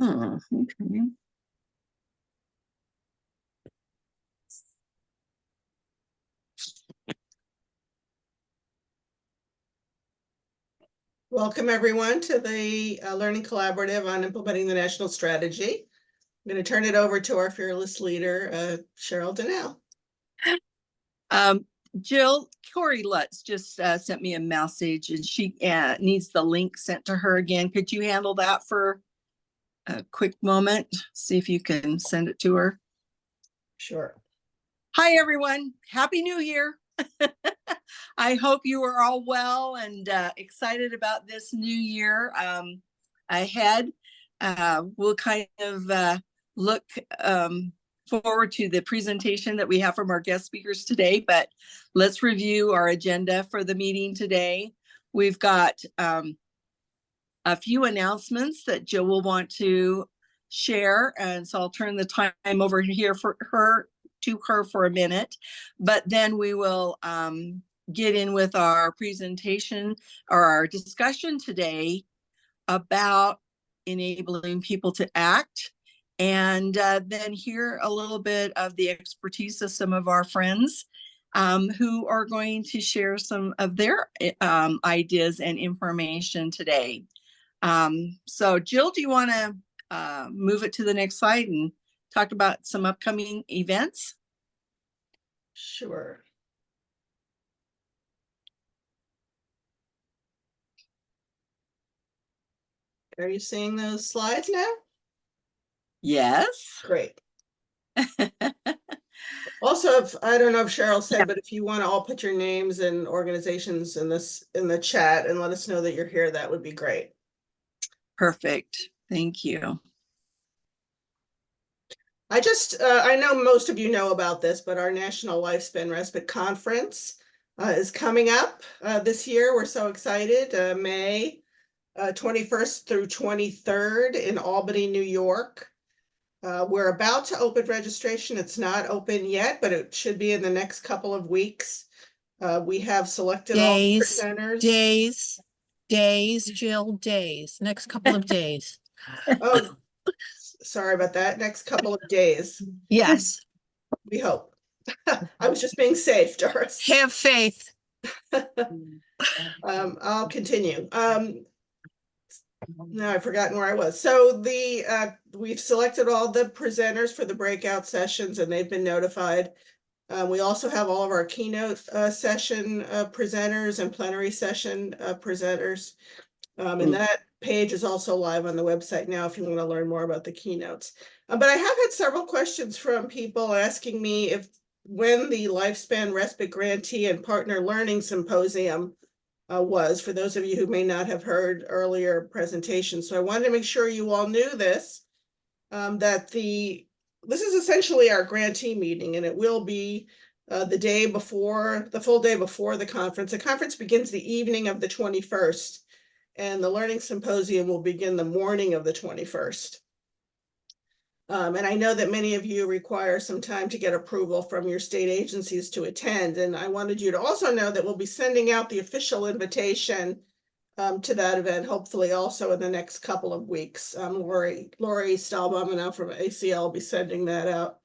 Okay. Welcome everyone to the Learning Collaborative on implementing the national strategy. I'm going to turn it over to our fearless leader, Cheryl Donnell. Jill, Corey Lutz just sent me a message and she needs the link sent to her again. Could you handle that for a quick moment? See if you can send it to her. Sure. Hi, everyone. Happy New Year. I hope you are all well and excited about this new year ahead. We'll kind of look forward to the presentation that we have from our guest speakers today, but let's review our agenda for the meeting today. We've got a few announcements that Jill will want to share, and so I'll turn the time over here for her for a minute, but then we will get in with our presentation or our discussion today about enabling people to act, and then hear a little bit of the expertise of some of our friends who are going to share some of their ideas and information today. So Jill, do you want to move it to the next slide and talk about some upcoming events? Sure. Are you seeing those slides now? Yes. Great. Also, I don't know if Cheryl said, but if you want to all put your names and organizations in the chat and let us know that you're here, that would be great. Perfect. Thank you. I know most of you know about this, but our National Lifespan Respite Conference is coming up this year. We're so excited. May 21st through 23rd in Albany, New York. We're about to open registration. It's not open yet, but it should be in the next couple of weeks. We have selected all the presenters. Days, Jill, days. Next couple of days. Oh, sorry about that. Next couple of days. Yes. We hope. I was just being safe, Doris. Have faith. I'll continue. No, I've forgotten where I was. So we've selected all the presenters for the breakout sessions and they've been notified. We also have all of our keynote session presenters and plenary session presenters. And that page is also live on the website now if you want to learn more about the keynotes. But I have had several questions from people asking me when the Lifespan Respite Grantee and Partner Learning Symposium was, for those of you who may not have heard earlier presentations. So I wanted to make sure you all knew this, that this is essentially our grantee meeting, and it will be the full day before the conference. The conference begins the evening of the 21st, and the learning symposium will begin the morning of the 21st. And I know that many of you require some time to get approval from your state agencies to attend. And I wanted you to also know that we'll be sending out the official invitation to that event, hopefully also in the next couple of weeks. Lori Stahlbaum now from ACL will be sending that out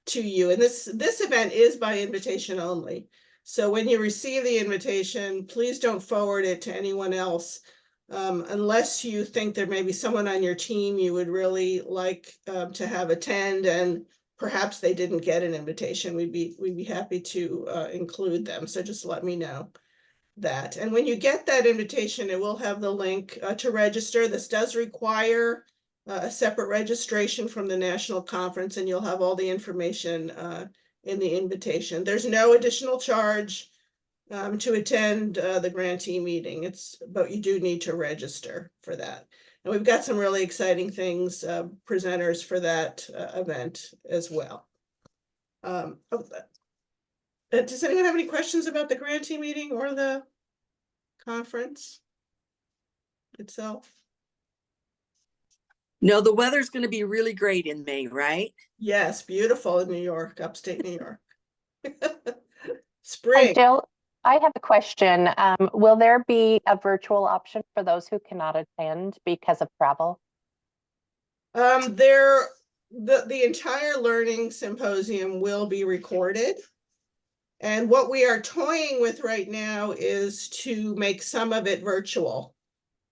to you. And this event is by invitation only. So when you receive the invitation, please don't forward it to anyone else. Unless you think there may be someone on your team you would really like to have attend, and perhaps they didn't get an invitation, we'd be happy to include them. So just let me know that. And when you get that invitation, it will have the link to register. This does require a separate registration from the national conference, and you'll have all the information in the invitation. There's no additional charge to attend the grantee meeting, but you do need to register for that. And we've got some really exciting things, presenters for that event as well. Does anyone have any questions about the grantee meeting or the conference itself? No, the weather's going to be really great in May, right? Yes, beautiful in New York, upstate New York. Spring. Hi, Jill. I have a question. Will there be a virtual option for those who cannot attend because of travel? The entire learning symposium will be recorded. And what we are toying with right now is to make some of it virtual.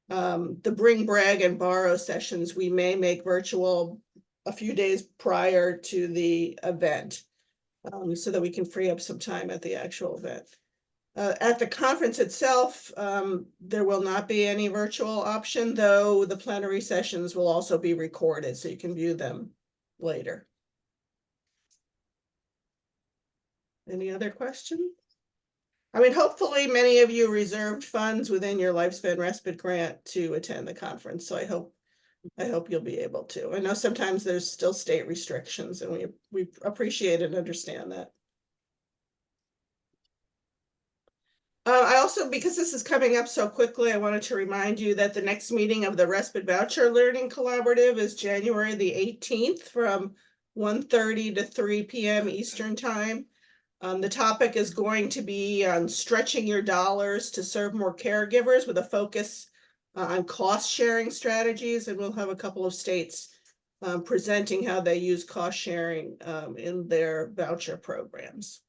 The bring, brag, and borrow sessions, we may make virtual a few days prior to the event, so that we can free up some time at the actual event. At the conference itself, there will not be any virtual option, though the plenary sessions will also be recorded, so you can view them later. Any other questions? I mean, hopefully many of you reserved funds within your lifespan respite grant to attend the conference, so I hope you'll be able to. I know sometimes there's still state restrictions, and we appreciate and understand that. I also, because this is coming up so quickly, I wanted to remind you that the next meeting of the Respite Voucher Learning Collaborative is January the 18th from 1:30 to 3 p.m. Eastern Time. The topic is going to be on stretching your dollars to serve more caregivers with a focus on cost sharing strategies, and we'll have a couple of states presenting how they use cost sharing in their voucher programs.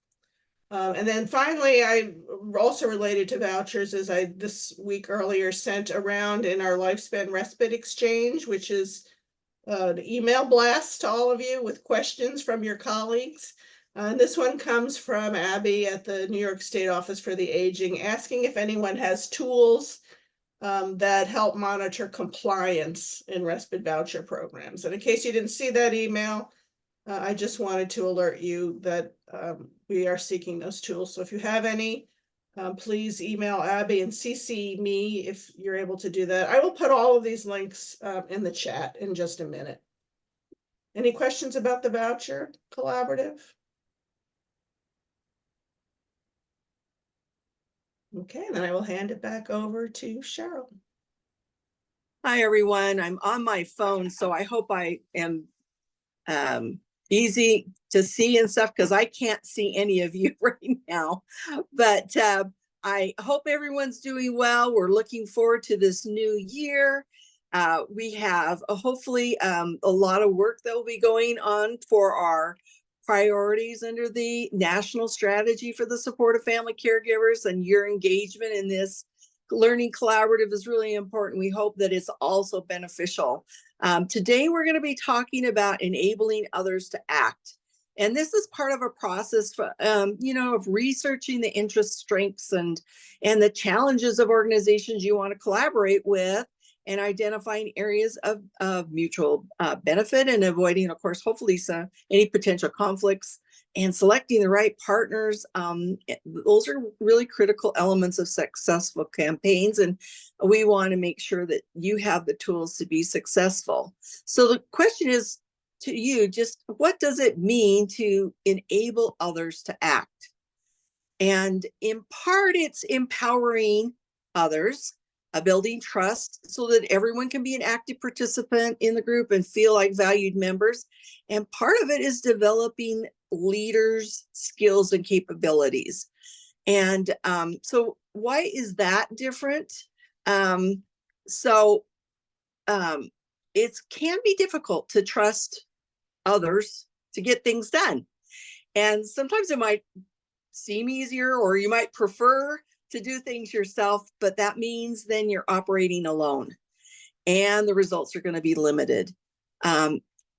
And then finally, I also related to vouchers, is I this week earlier sent around in our Lifespan Respite Exchange, which is an email blast to all of you with questions from your colleagues. And this one comes from Abby at the New York State Office for the Aging, asking if anyone has tools that help monitor compliance in respite voucher programs. And in case you didn't see that email, I just wanted to alert you that we are seeking those tools. So if you have any, please email Abby and CC me if you're able to do that. I will put all of these links in the chat in just a minute. Any questions about the voucher collaborative? Okay, then I will hand it back over to Cheryl. Hi, everyone. I'm on my phone, so I hope I am easy to see and stuff, because I can't see any of you right now. But I hope everyone's doing well. We're looking forward to this new year. We have hopefully a lot of work that will be going on for our priorities under the National Strategy for the Support of Family Caregivers, and your engagement in this learning collaborative is really important. We hope that it's also beneficial. Today, we're going to be talking about enabling others to act. And this is part of a process for, of researching the interests, strengths, and the challenges of organizations you want to collaborate with, and identifying areas of mutual benefit, and avoiding, of course, hopefully any potential conflicts, and selecting the right partners. Those are really critical elements of successful campaigns, and we want to make sure that you have the tools to be successful. So the question is to you, just what does it mean to enable others to act? And in part, it's empowering others, building trust so that everyone can be an active participant in the group and feel like valued members. And part of it is developing leaders' skills and capabilities. And so why is that different? It can be difficult to trust others to get things done. And sometimes it might seem easier, or you might prefer to do things yourself, but that means then you're operating alone and the results are going to be limited.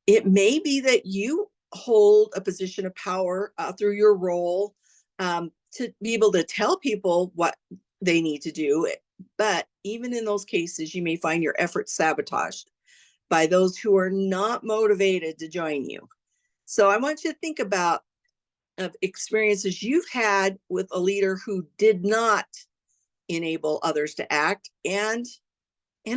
It may be that you hold a position of power through your role to be able to tell people what they need to do. But even in those cases, you may find your efforts sabotaged by those who are not motivated to join you. So I want you to think about experiences you've had with a leader who did not enable others to act, and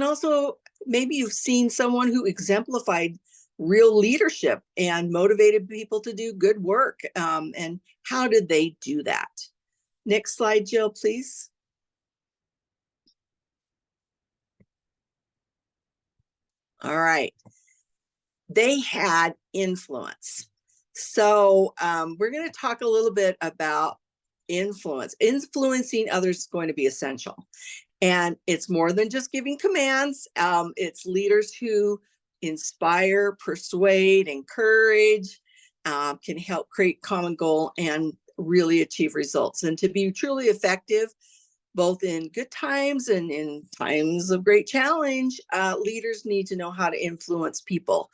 also maybe you've seen someone who exemplified real leadership and motivated people to do good work, and how did they do that? Next slide, Jill, please. All right, they had influence. So we're going to talk a little bit about influence. Influencing others is going to be essential. And it's more than just giving commands. It's leaders who inspire, persuade, encourage, can help create common goal and really achieve results. And to be truly effective, both in good times and in times of great challenge, leaders need to know how to influence people.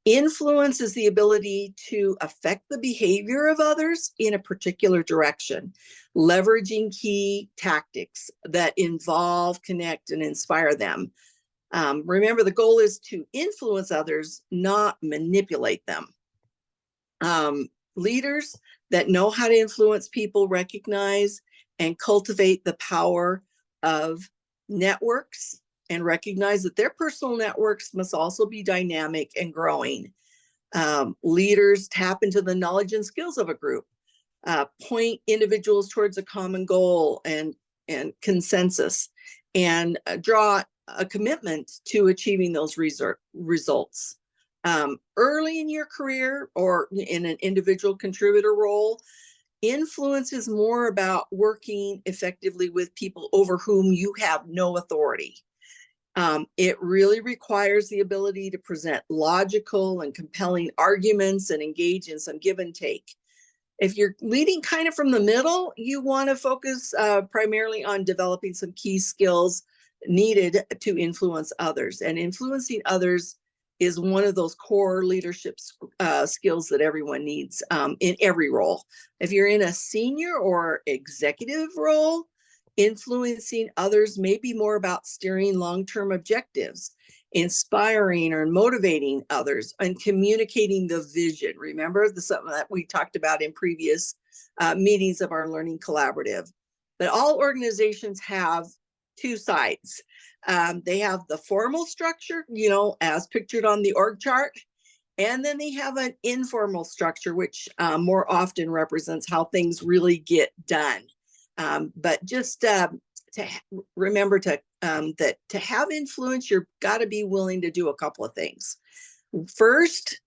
Influence is the ability to affect the behavior of others in a particular direction, leveraging key tactics that involve, connect, and inspire them. Remember, the goal is to influence others, not manipulate them. Leaders that know how to influence people recognize and cultivate the power of networks and recognize that their personal networks must also be dynamic and growing. Leaders tap into the knowledge and skills of a group, point individuals towards a common goal and consensus, and draw a commitment to achieving those results. Early in your career or in an individual contributor role, influence is more about working effectively with people over whom you have no authority. It really requires the ability to present logical and compelling arguments and engage in some give and take. If you're leading kind of from the middle, you want to focus primarily on developing some key skills needed to influence others. And influencing others is one of those core leadership skills that everyone needs in every role. If you're in a senior or executive role, influencing others may be more about steering long-term objectives, inspiring or motivating others, and communicating the vision. Remember, the something that we talked about in previous meetings of our Learning Collaborative. But all organizations have two sides. They have the formal structure, as pictured on the org chart, and then they have an informal structure, which more often represents how things really get done. But just to remember that to have influence, you've got to be willing to do a couple of things. First,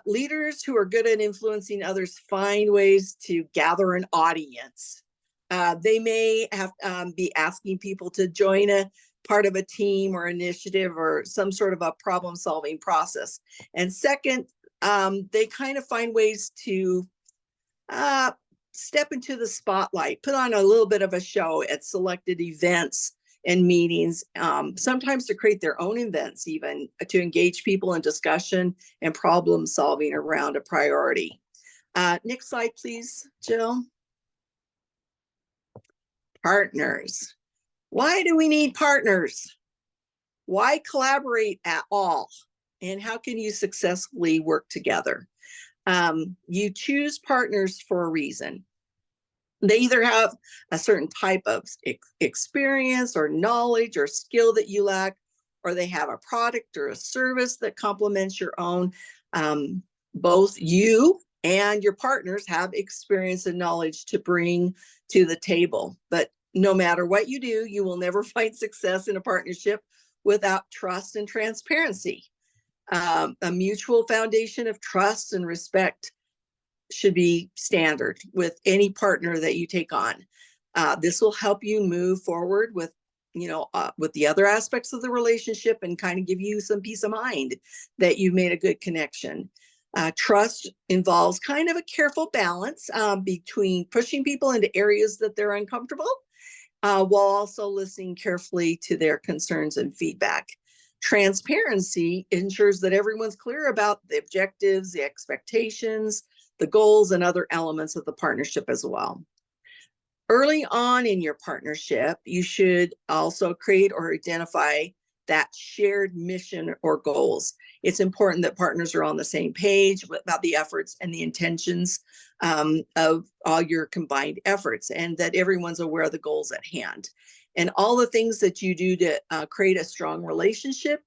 leaders who are good at influencing others find ways to gather an audience. They may have be asking people to join a part of a team or initiative or some sort of a problem-solving process. And second, they kind of find ways to step into the spotlight, put on a little bit of a show at selected events and meetings, sometimes to create their own events, even to engage people in discussion and problem solving around a priority. Next slide, please, Jill. Partners. Why do we need partners? Why collaborate at all? And how can you successfully work together? You choose partners for a reason. They either have a certain type of experience or knowledge or skill that you lack, or they have a product or a service that complements your own. Both you and your partners have experience and knowledge to bring to the table. But no matter what you do, you will never find success in a partnership without trust and transparency. A mutual foundation of trust and respect should be standard with any partner that you take on. This will help you move forward with the other aspects of the relationship and kind of give you some peace of mind that you've made a good connection. Trust involves kind of a careful balance between pushing people into areas that they're uncomfortable while also listening carefully to their concerns and feedback. Transparency ensures that everyone's clear about the objectives, the expectations, the goals, and other elements of the partnership as well. Early on in your partnership, you should also create or identify that shared mission or goals. It's important that partners are on the same page about the efforts and the intentions of all your combined efforts, and that everyone's aware of the goals at hand. And all the things that you do to create a strong relationship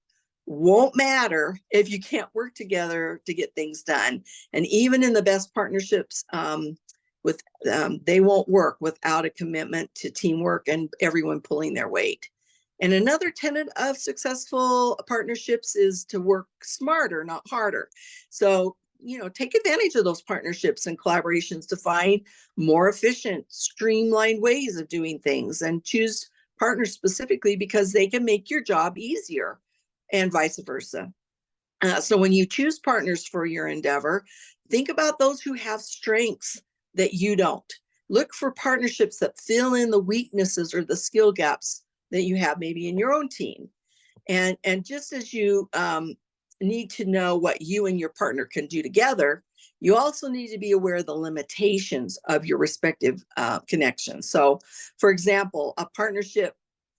won't matter if you can't work together to get things done. And even in the best partnerships, they won't work without a commitment to teamwork and everyone pulling their weight. And another tenet of successful partnerships is to work smarter, not harder. So, take advantage of those partnerships and collaborations to find more efficient, streamlined ways of doing things, and choose partners specifically because they can make your job easier and vice versa. So when you choose partners for your endeavor, think about those who have strengths that you don't. Look for partnerships that fill in the weaknesses or the skill gaps that you have maybe in your own team. And just as you need to know what you and your partner can do together, you also need to be aware of the limitations of your respective connections. So, for example, a partnership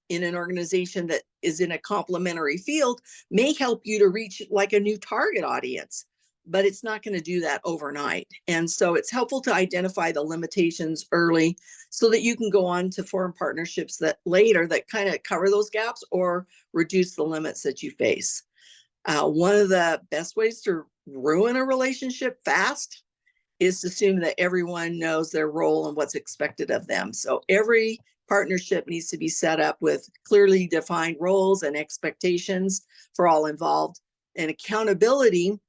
in an organization that is in a complementary field may help you to reach like a new target audience, but it's not going to do that overnight. And so it's helpful to identify the limitations early so that you can go on to form partnerships that later that kind of cover those gaps or reduce the limits that you face. One of the best ways to ruin a relationship fast is to assume that everyone knows their role and what's expected of them. So every partnership needs to be set up with clearly defined roles and expectations for all involved. And accountability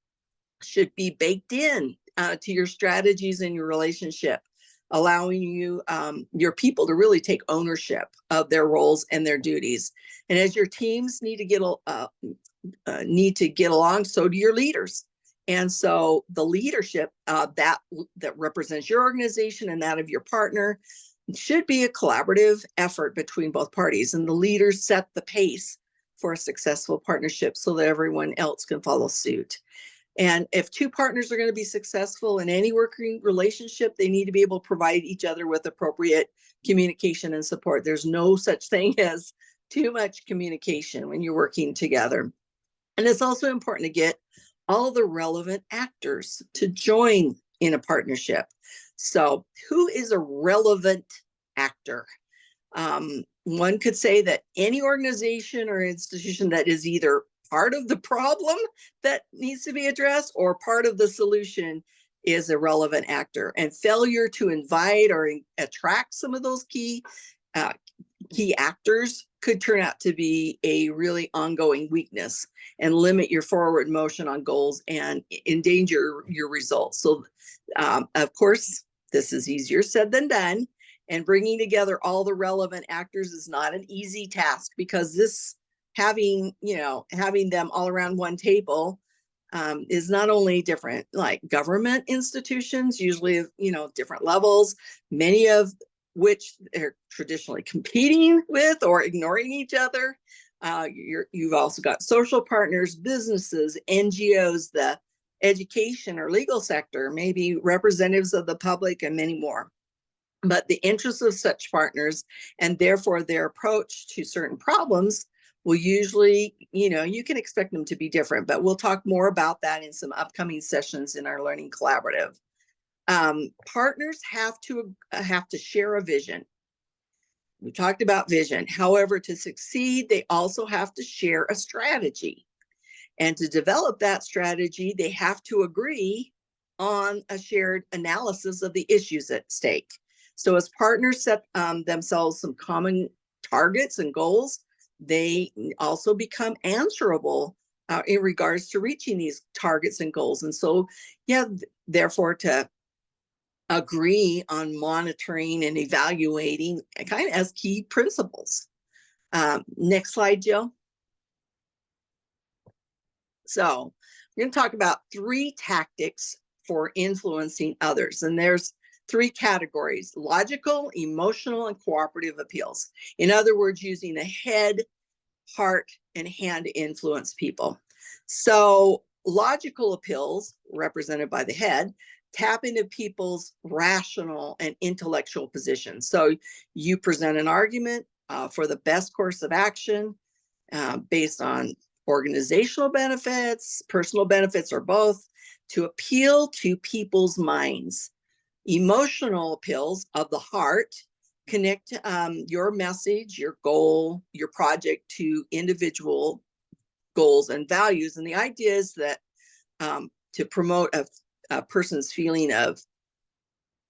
should be baked in to your strategies and your relationship, allowing you, your people to really take ownership of their roles and their duties. And as your teams need to get along, so do your leaders. And so the leadership that represents your organization and that of your partner should be a collaborative effort between both parties. And the leaders set the pace for a successful partnership so that everyone else can follow suit. And if two partners are going to be successful in any working relationship, they need to be able to provide each other with appropriate communication and support. There's no such thing as too much communication when you're working together. And it's also important to get all the relevant actors to join in a partnership. So who is a relevant actor? One could say that any organization or institution that is either part of the problem that needs to be addressed or part of the solution is a relevant actor. And failure to invite or attract some of those key actors could turn out to be a really ongoing weakness and limit your forward motion on goals and endanger your results. So, of course, this is easier said than done. And bringing together all the relevant actors is not an easy task, because this having them all around one table is not only different, like government institutions, usually of, different levels, many of which they're traditionally competing with or ignoring each other. You've also got social partners, businesses, NGOs, the education or legal sector, maybe representatives of the public, and many more. But the interests of such partners, and therefore their approach to certain problems, will usually, you can expect them to be different, but we'll talk more about that in some upcoming sessions in our Learning Collaborative. Partners have to share a vision. We talked about vision. However, to succeed, they also have to share a strategy. And to develop that strategy, they have to agree on a shared analysis of the issues at stake. So as partners set themselves some common targets and goals, they also become answerable in regards to reaching these targets and goals. And so, therefore, to agree on monitoring and evaluating kind of as key principles. Next slide, Jill. So we're going to talk about 3 tactics for influencing others. And there's 3 categories: logical, emotional, and cooperative appeals. In other words, using the head, heart, and hand to influence people. So logical appeals, represented by the head, tap into people's rational and intellectual positions. So you present an argument for the best course of action based on organizational benefits, personal benefits, or both, to appeal to people's minds. Emotional appeals of the heart connect your message, your goal, your project to individual goals and values. And the idea is that to promote a person's feeling of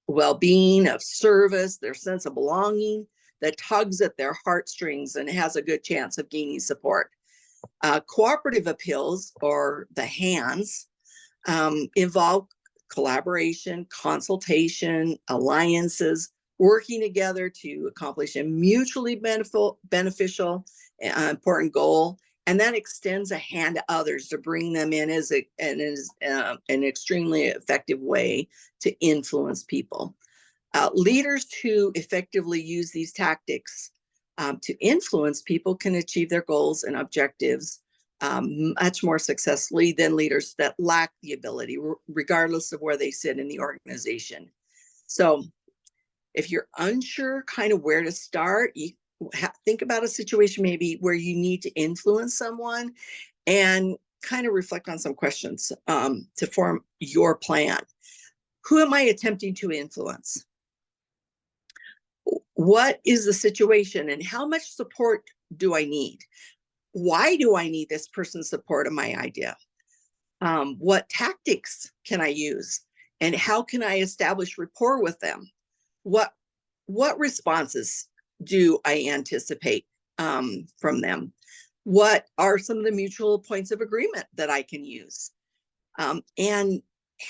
well-being, of service, their sense of belonging, that tugs at their heartstrings and has a good chance of gaining support. Cooperative appeals, or the hands, involve collaboration, consultation, alliances, working together to accomplish a mutually beneficial, important goal. and that extends a hand to others to bring them in as an extremely effective way to influence people. Leaders who effectively use these tactics to influence people can achieve their goals and objectives much more successfully than leaders that lack the ability, regardless of where they sit in the organization. So if you're unsure kind of where to start, you think about a situation maybe where you need to influence someone, and kind of reflect on some questions to form your plan. Who am I attempting to influence? What is the situation and how much support do I need? Why do I need this person's support of my idea? What tactics can I use? And how can I establish rapport with them? What responses do I anticipate from them? What are some of the mutual points of agreement that I can use? And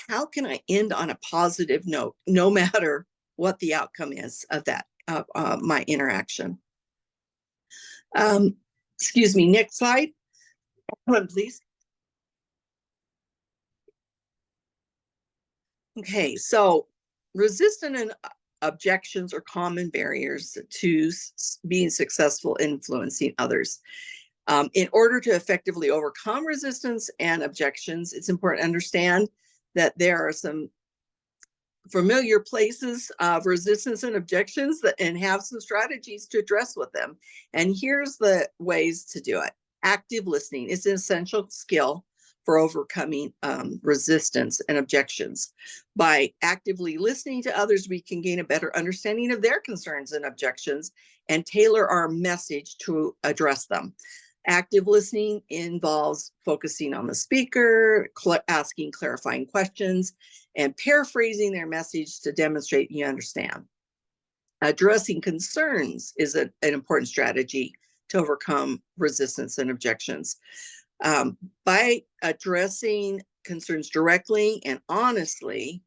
how can I end on a positive note, no matter what the outcome is of that, my interaction? Excuse me, next slide, please. Okay, so resistance and objections are common barriers to being successful influencing others. In order to effectively overcome resistance and objections, it's important to understand that there are some familiar places of resistance and objections and have some strategies to address with them. And here's the ways to do it. Active listening is an essential skill for overcoming resistance and objections. By actively listening to others, we can gain a better understanding of their concerns and objections and tailor our message to address them. Active listening involves focusing on the speaker, asking clarifying questions, and paraphrasing their message to demonstrate you understand. Addressing concerns is an important strategy to overcome resistance and objections. By addressing concerns directly and honestly,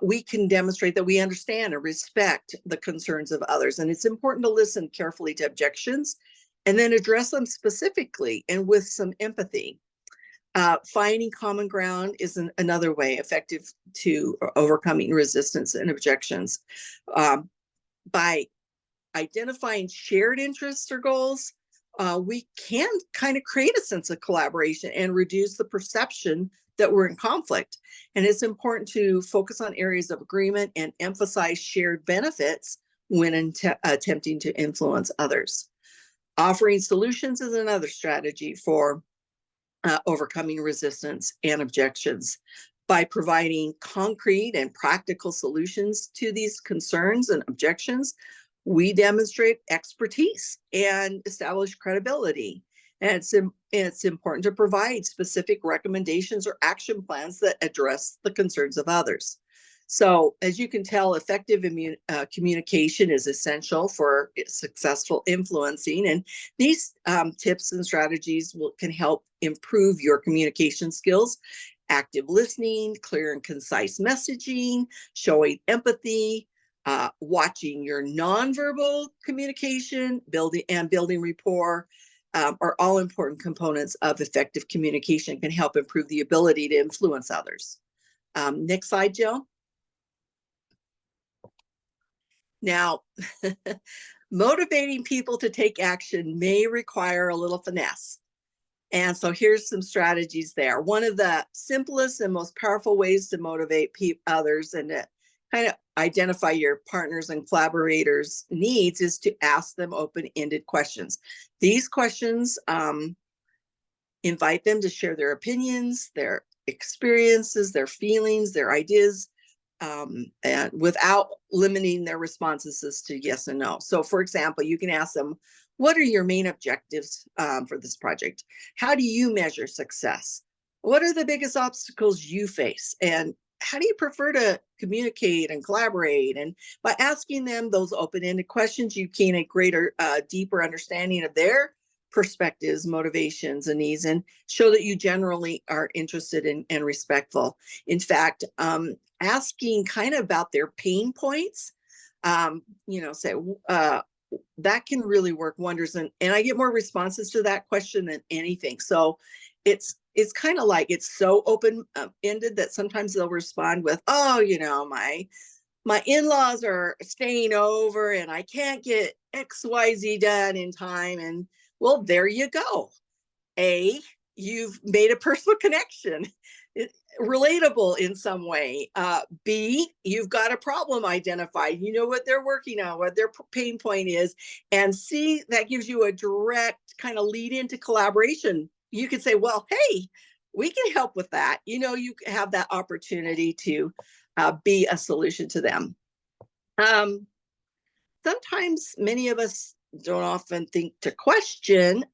we can demonstrate that we understand and respect the concerns of others. And it's important to listen carefully to objections and then address them specifically and with some empathy. Finding common ground is another way effective to overcoming resistance and objections. By identifying shared interests or goals, we can kind of create a sense of collaboration and reduce the perception that we're in conflict. And it's important to focus on areas of agreement and emphasize shared benefits when attempting to influence others. Offering solutions is another strategy for overcoming resistance and objections. By providing concrete and practical solutions to these concerns and objections, we demonstrate expertise and establish credibility. And it's important to provide specific recommendations or action plans that address the concerns of others. So as you can tell, effective communication is essential for successful influencing. And these tips and strategies can help improve your communication skills. Active listening, clear and concise messaging, showing empathy, watching your nonverbal communication, building rapport are all important components of effective communication, can help improve the ability to influence others. Next slide, Jill. Now, motivating people to take action may require a little finesse. And so here's some strategies there. One of the simplest and most powerful ways to motivate others and to kind of identify your partners and collaborators' needs is to ask them open-ended questions. These questions invite them to share their opinions, their experiences, their feelings, their ideas, and without limiting their responses to yes and no. So for example, you can ask them, what are your main objectives for this project? How do you measure success? What are the biggest obstacles you face? And how do you prefer to communicate and collaborate? And by asking them those open-ended questions, you gain a greater, deeper understanding of their perspectives, motivations, and needs, and show that you generally are interested in and respectful. In fact, asking kind of about their pain points, say, that can really work wonders. And I get more responses to that question than anything. So it's kind of like, it's so open ended that sometimes they'll respond with, oh, my in-laws are staying over and I can't get XYZ done in time. And well, there you go. You've made a personal connection, relatable in some way. B, you've got a problem identified. You know what they're working on, what their pain point is. And C, that gives you a direct kind of lead into collaboration. You could say, well, hey, we can help with that. You have that opportunity to be a solution to them. Sometimes many of us don't often think to question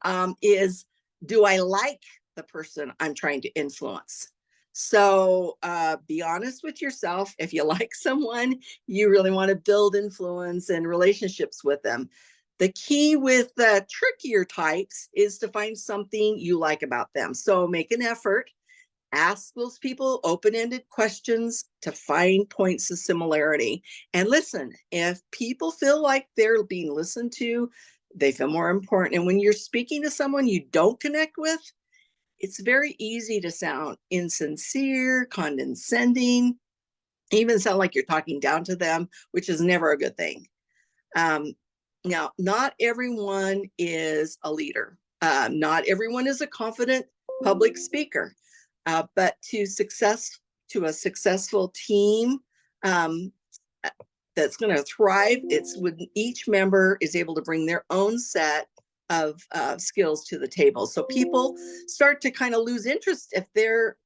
is, do I like the person I'm trying to influence? So be honest with yourself. If you like someone, you really want to build influence and relationships with them. The key with the trickier types is to find something you like about them. So make an effort. Ask those people open-ended questions to find points of similarity. And listen, if people feel like they're being listened to, they feel more important. And when you're speaking to someone you don't connect with, it's very easy to sound insincere, condescending, even sound like you're talking down to them, which is never a good thing. Now, not everyone is a leader. Not everyone is a confident public speaker. But to a successful team that's going to thrive, it's when each member is able to bring their own set of skills to the table. So people start to kind of lose interest if their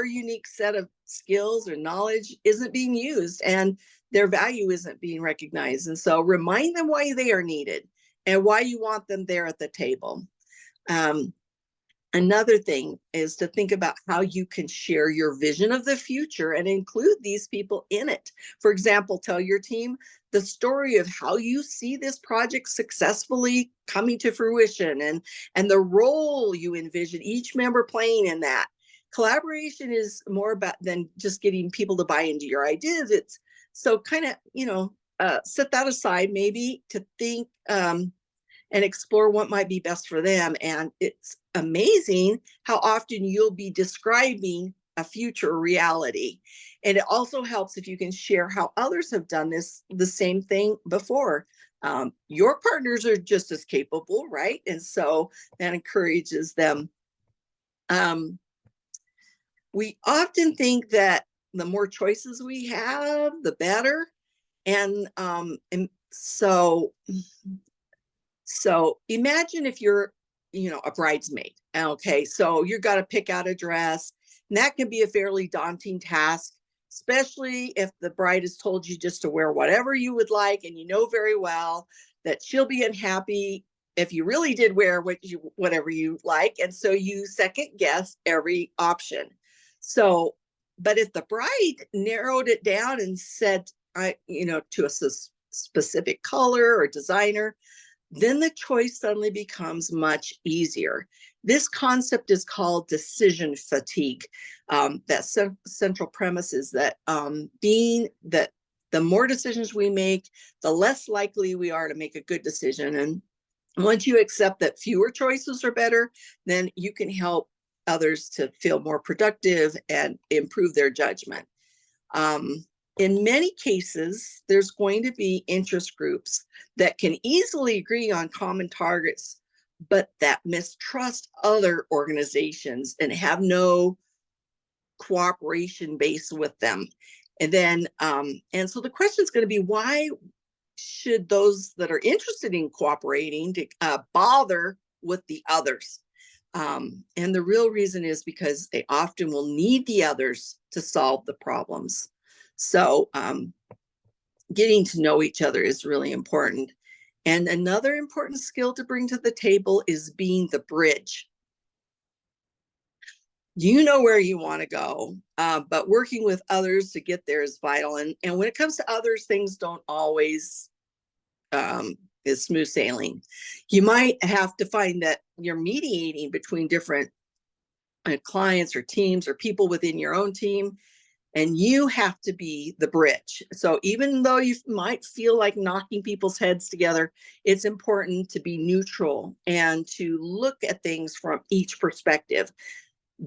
unique set of skills or knowledge isn't being used and their value isn't being recognized. And so remind them why they are needed and why you want them there at the table. Another thing is to think about how you can share your vision of the future and include these people in it. For example, tell your team the story of how you see this project successfully coming to fruition and the role you envision each member playing in that. Collaboration is more about than just getting people to buy into your ideas. It's so kind of, set that aside maybe to think and explore what might be best for them. And it's amazing how often you'll be describing a future reality. And it also helps if you can share how others have done the same thing before. Your partners are just as capable, right? And so that encourages them. We often think that the more choices we have, the better. And so imagine if you're, a bridesmaid. Okay, so you've got to pick out a dress. And that can be a fairly daunting task, especially if the bride has told you just to wear whatever you would like, and you know very well that she'll be unhappy if you really did wear whatever you like. And so you second guess every option. So, but if the bride narrowed it down and said, to a specific color or designer, then the choice suddenly becomes much easier. This concept is called decision fatigue. That central premise is that being that the more decisions we make, the less likely we are to make a good decision. And once you accept that fewer choices are better, then you can help others to feel more productive and improve their judgment. In many cases, there's going to be interest groups that can easily agree on common targets, but that mistrust other organizations and have no cooperation base with them. And then, and so the question is going to be, why should those that are interested in cooperating to bother with the others? And the real reason is because they often will need the others to solve the problems. So getting to know each other is really important. And another important skill to bring to the table is being the bridge. You know where you want to go, but working with others to get there is vital. And when it comes to others, things don't always is smooth sailing. You might have to find that you're mediating between different clients or teams or people within your own team. And you have to be the bridge. So even though you might feel like knocking people's heads together, it's important to be neutral and to look at things from each perspective.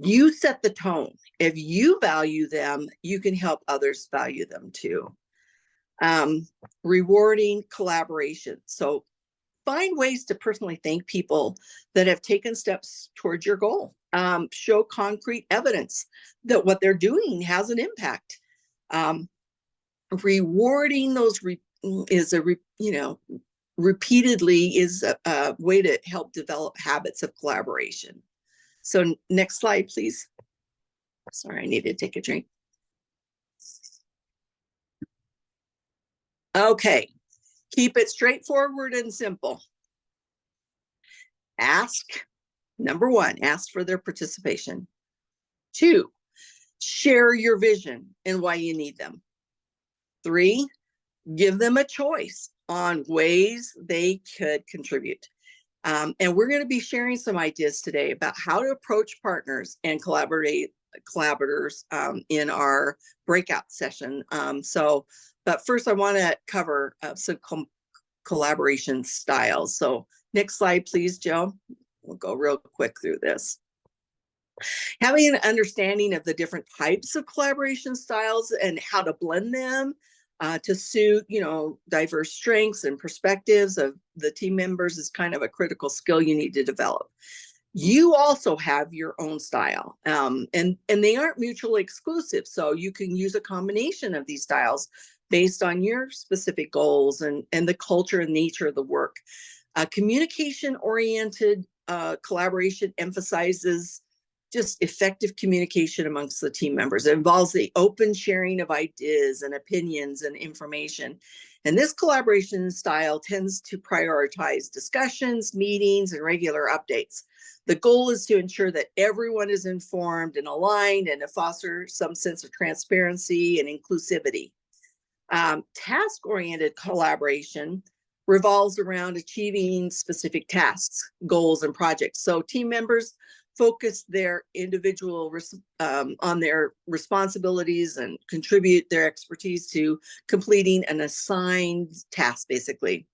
You set the tone. If you value them, you can help others value them too. Rewarding collaboration. So find ways to personally thank people that have taken steps towards your goal. Show concrete evidence that what they're doing has an impact. Rewarding those repeatedly is a way to help develop habits of collaboration. So next slide, please. Sorry, I need to take a drink. Okay, keep it straightforward and simple. Number one, ask for their participation. 2, share your vision and why you need them. 3, give them a choice on ways they could contribute. And we're going to be sharing some ideas today about how to approach partners and collaborators in our breakout session. But first I want to cover some collaboration styles. So next slide, please, Joe. We'll go real quick through this. Having an understanding of the different types of collaboration styles and how to blend them to suit, diverse strengths and perspectives of the team members is kind of a critical skill you need to develop. You also have your own style, and they aren't mutually exclusive. So you can use a combination of these styles based on your specific goals and the culture and nature of the work. Communication-oriented collaboration emphasizes just effective communication amongst the team members. It involves the open sharing of ideas and opinions and information. And this collaboration style tends to prioritize discussions, meetings, and regular updates. The goal is to ensure that everyone is informed and aligned and to foster some sense of transparency and inclusivity. Task-oriented collaboration revolves around achieving specific tasks, goals, and projects. So team members focus their individual on their responsibilities and contribute their expertise to completing an assigned task, basically.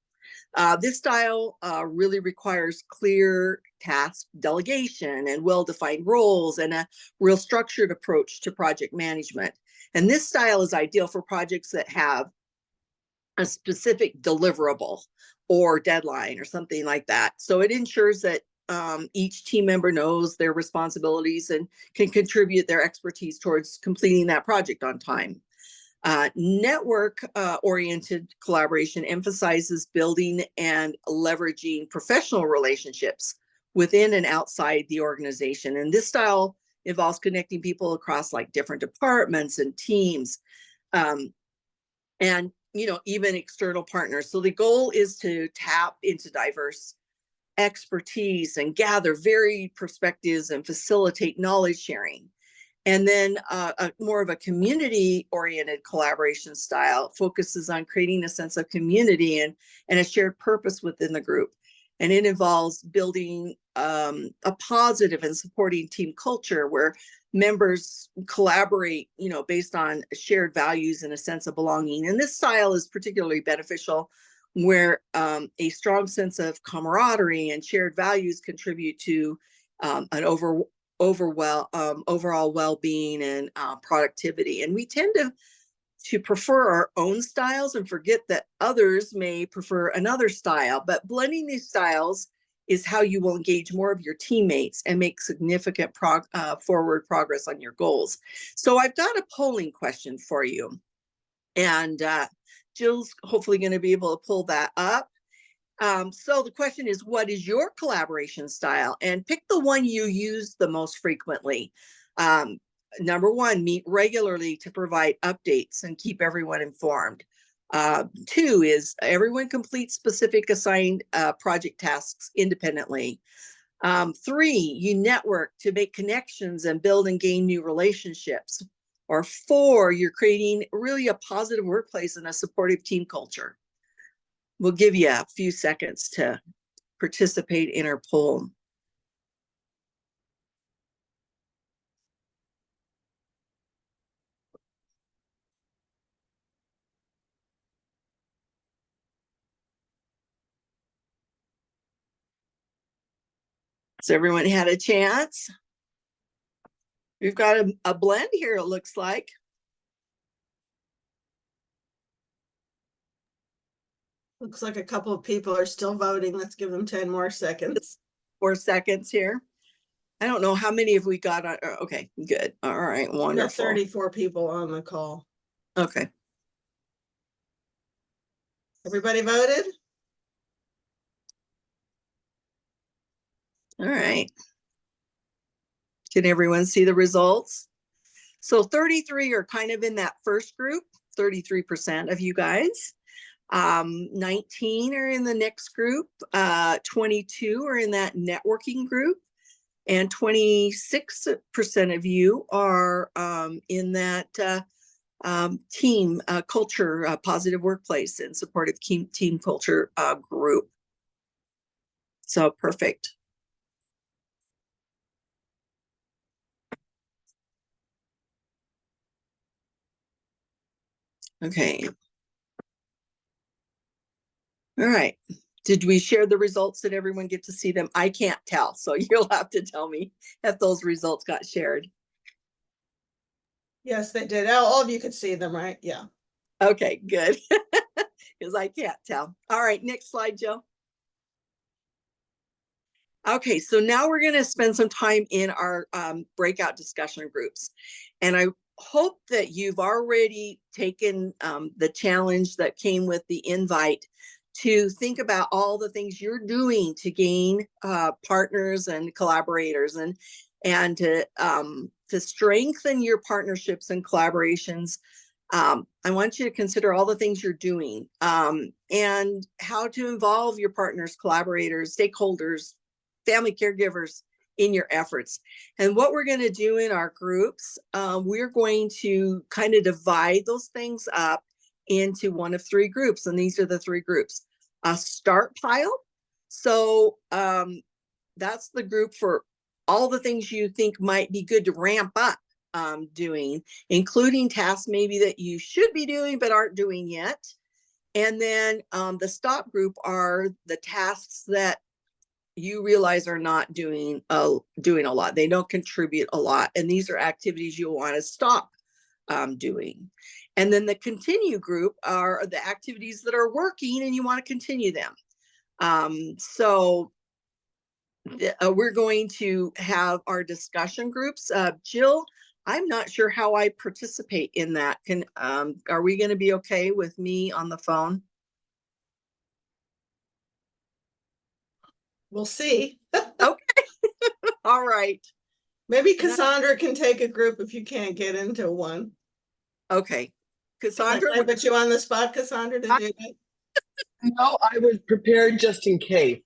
This style really requires clear task delegation and well-defined roles and a real structured approach to project management. And this style is ideal for projects that have a specific deliverable or deadline or something like that. So it ensures that each team member knows their responsibilities and can contribute their expertise towards completing that project on time. Network-oriented collaboration emphasizes building and leveraging professional relationships within and outside the organization. And this style involves connecting people across like different departments and teams, and even external partners. So the goal is to tap into diverse expertise and gather varied perspectives and facilitate knowledge sharing. And then more of a community-oriented collaboration style focuses on creating a sense of community and a shared purpose within the group. And it involves building a positive and supporting team culture where members collaborate, based on shared values and a sense of belonging. And this style is particularly beneficial where a strong sense of camaraderie and shared values contribute to an overall well-being and productivity. And we tend to prefer our own styles and forget that others may prefer another style, but blending these styles is how you will engage more of your teammates and make significant forward progress on your goals. So I've got a polling question for you, and Jill's hopefully going to be able to pull that up. So the question is, what is your collaboration style? And pick the one you use the most frequently. Number 1, meet regularly to provide updates and keep everyone informed. 2 is everyone completes specific assigned project tasks independently. 3, you network to make connections and build and gain new relationships. Or 4, you're creating really a positive workplace and a supportive team culture. We'll give you a few seconds to participate in our poll. So everyone had a chance. We've got a blend here, it looks like. Looks like a couple of people are still voting. Let's give them 10 more seconds. 4 seconds here. I don't know how many have we got on. Okay, good. All right, We got wonderful. 34 people on the call. Okay. Everybody voted? All right. Can everyone see the results? So 33 are kind of in that first group, 33% of you guys. 19 are in the next group. 22 are in that networking group. And 26% of you are in that team culture, positive workplace and supportive team culture group. So perfect. Okay. All right. Did we share the results? Did everyone get to see them? I can't tell, so you'll have to tell me if those results got shared. Yes, they did. All of you could see them, right? Yeah. Okay, good. Because I can't tell. All right, next slide, Joe. Okay, so now we're going to spend some time in our breakout discussion groups. And I hope that you've already taken the challenge that came with the invite to think about all the things you're doing to gain partners and collaborators and to strengthen your partnerships and collaborations. I want you to consider all the things you're doing and how to involve your partners, collaborators, stakeholders, family caregivers in your efforts. And what we're going to do in our groups, we're going to kind of divide those things up into one of 3 groups. And these are the 3 groups. A start pile. So that's the group for all the things you think might be good to ramp up doing, including tasks maybe that you should be doing but aren't doing yet. And then the stop group are the tasks that you realize are not doing a lot. They don't contribute a lot. And these are activities you'll want to stop doing. And then the continue group are the activities that are working and you want to continue them. So we're going to have our discussion groups. Jill, I'm not sure how I participate in that. Are we going to be okay with me on the phone? We'll see. Okay. All right. Maybe Cassandra can take a group if you can't get into one. Okay. Cassandra, I put you on the spot, Cassandra, to do that. No, I was prepared just in case.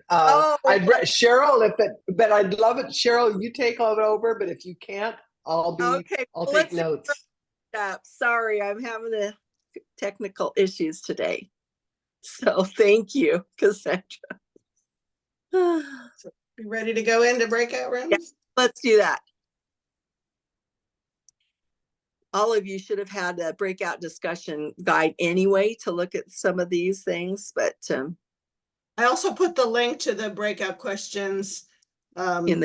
Oh, I'd Cheryl, but I'd love it. Cheryl, you take it over, but if you can't, I'll okay. I'll Well, take notes. Sorry, I'm having technical issues today. So thank you, Cassandra. You ready to go into breakout rooms? Yeah, let's do that. All of you should have had a breakout discussion guide anyway to look at some of these things, but I also put the link to the breakout questions in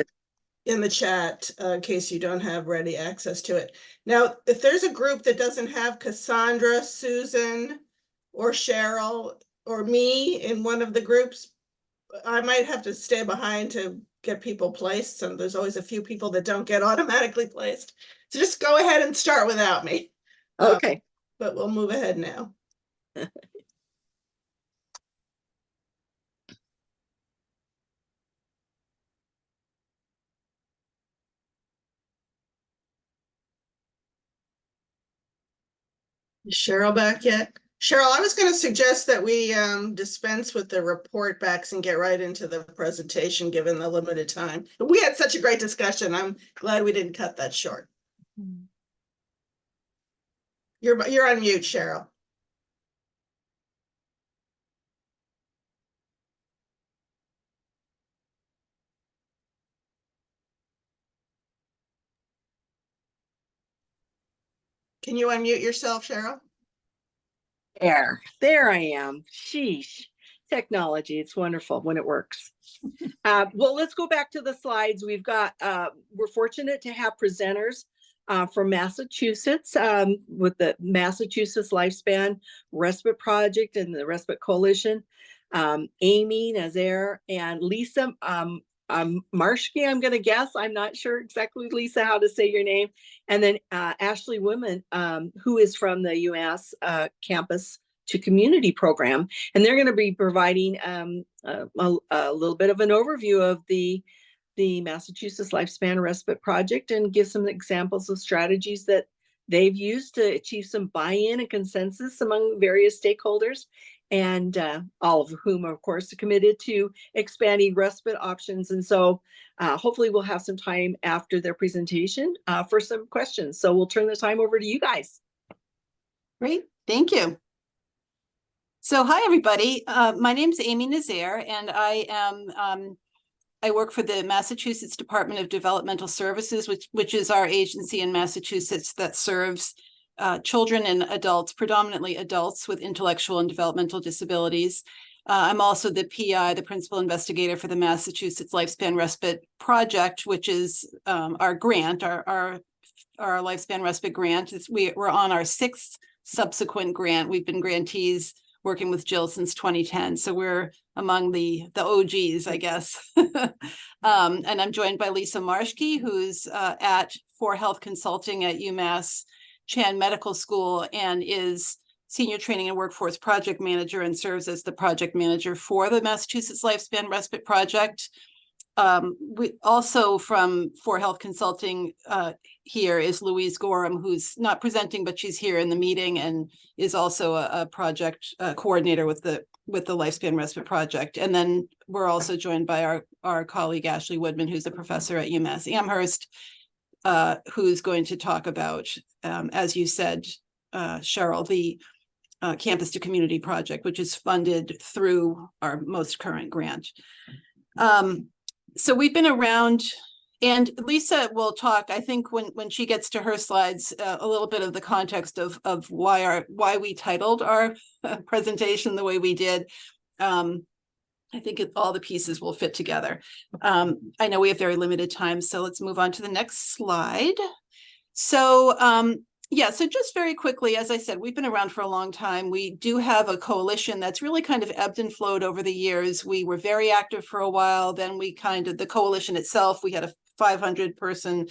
the chat in case you don't have ready access to it. Now, if there's a group that doesn't have Cassandra, Susan, or Cheryl, or me in one of the groups, I might have to stay behind to get people placed. And there's always a few people that don't get automatically placed. So just go ahead and start without me. okay. But we'll move ahead now. Is Cheryl back yet? Cheryl, I was going to suggest that we dispense with the report backs and get right into the presentation, given the limited time. We had such a great discussion. I'm glad we didn't cut that short. You're on mute, Cheryl. Can you unmute yourself, Cheryl? There I am. Sheesh. Technology, it's wonderful when it works. Well, let's go back to the slides. We've got, we're fortunate to have presenters from Massachusetts with the Massachusetts Lifespan Respite Project and the Respite Coalition. Amy Nazaire and Lisa Marshke, I'm going to guess. I'm not sure exactly, Lisa, how to say your name. And then Ashley Women, who is from the UMass Campus to Community program. And they're going to be providing a little bit of an overview of the Massachusetts Lifespan Respite Project and give some examples of strategies that they've used to achieve some buy-in and consensus among various stakeholders, and all of whom, of course, are committed to expanding respite options. And so hopefully we'll have some time after their presentation for some questions. So we'll turn the time over to you guys. Great, thank you. So hi, everybody. My name is Amy Nazaire, and I work for the Massachusetts Department of Developmental Services, which is our agency in Massachusetts that serves children and adults, predominantly adults with intellectual and developmental disabilities. I'm also the PI, the principal investigator for the Massachusetts Lifespan Respite Project, which is our grant, our Lifespan Respite grant. We're on our 6th subsequent grant. We've been grantees working with Jill since 2010. So we're among the OGs, I guess. And I'm joined by Lisa Marshke, who's at 4Health Consulting at UMass Chan Medical School and is Senior Training and Workforce Project Manager and serves as the project manager for the Massachusetts Lifespan Respite Project. We also from 4Health Consulting here is Louise Gorham, who's not presenting, but she's here in the meeting and is also a project coordinator with the Lifespan Respite Project. And then we're also joined by our colleague Ashley Woodman, who's a professor at UMass Amherst, who's going to talk about, as you said, Cheryl, the Campus to Community Project, which is funded through our most current grant. So we've been around, and Lisa will talk, I think when she gets to her slides, a little bit of the context of why we titled our presentation the way we did. I think all the pieces will fit together. I know we have very limited time, so let's move on to the next slide. So yeah, so just very quickly, as I said, we've been around for a long time. We do have a coalition that's really kind of ebbed and flowed over the years. We were very active for a while. Then we the coalition itself, we had a 500-person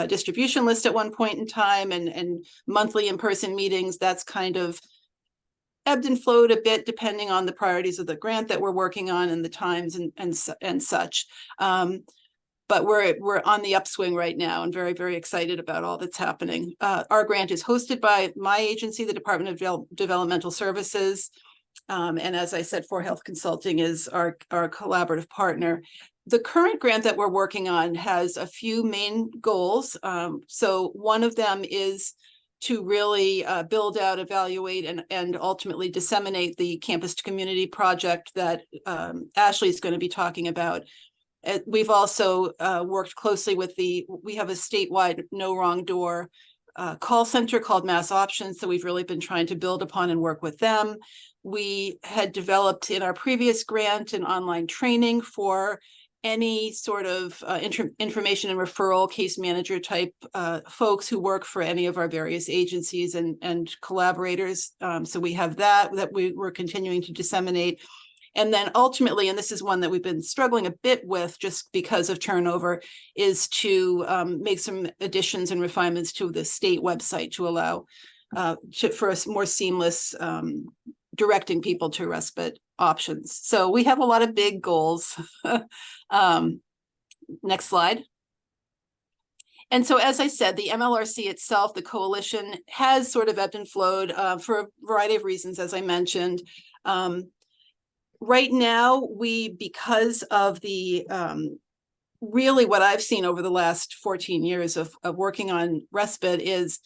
distribution list at one point in time and monthly in-person meetings. That's kind of ebbed and flowed a bit depending on the priorities of the grant that we're working on and the times and such. But we're on the upswing right now and very, very excited about all that's happening. Our grant is hosted by my agency, the Department of Developmental Services. And as I said, 4Health Consulting is our collaborative partner. The current grant that we're working on has a few main goals. So one of them is to really build out, evaluate, and ultimately disseminate the Campus to Community project that Ashley is going to be talking about. We've also worked closely with we have a statewide No Wrong Door call center called Mass Options. So we've really been trying to build upon and work with them. We had developed in our previous grant an online training for any sort of information and referral case manager type folks who work for any of our various agencies and collaborators. So we have that we're continuing to disseminate. And then ultimately, and this is one that we've been struggling a bit with just because of turnover, is to make some additions and refinements to the state website to allow for a more seamless directing people to respite options. So we have a lot of big goals. Next slide. And so, as I said, the MLRC itself, the coalition, has sort of ebbed and flowed for a variety of reasons, as I mentioned. Right now, because of the really what I've seen over the last 14 years of working on respite is,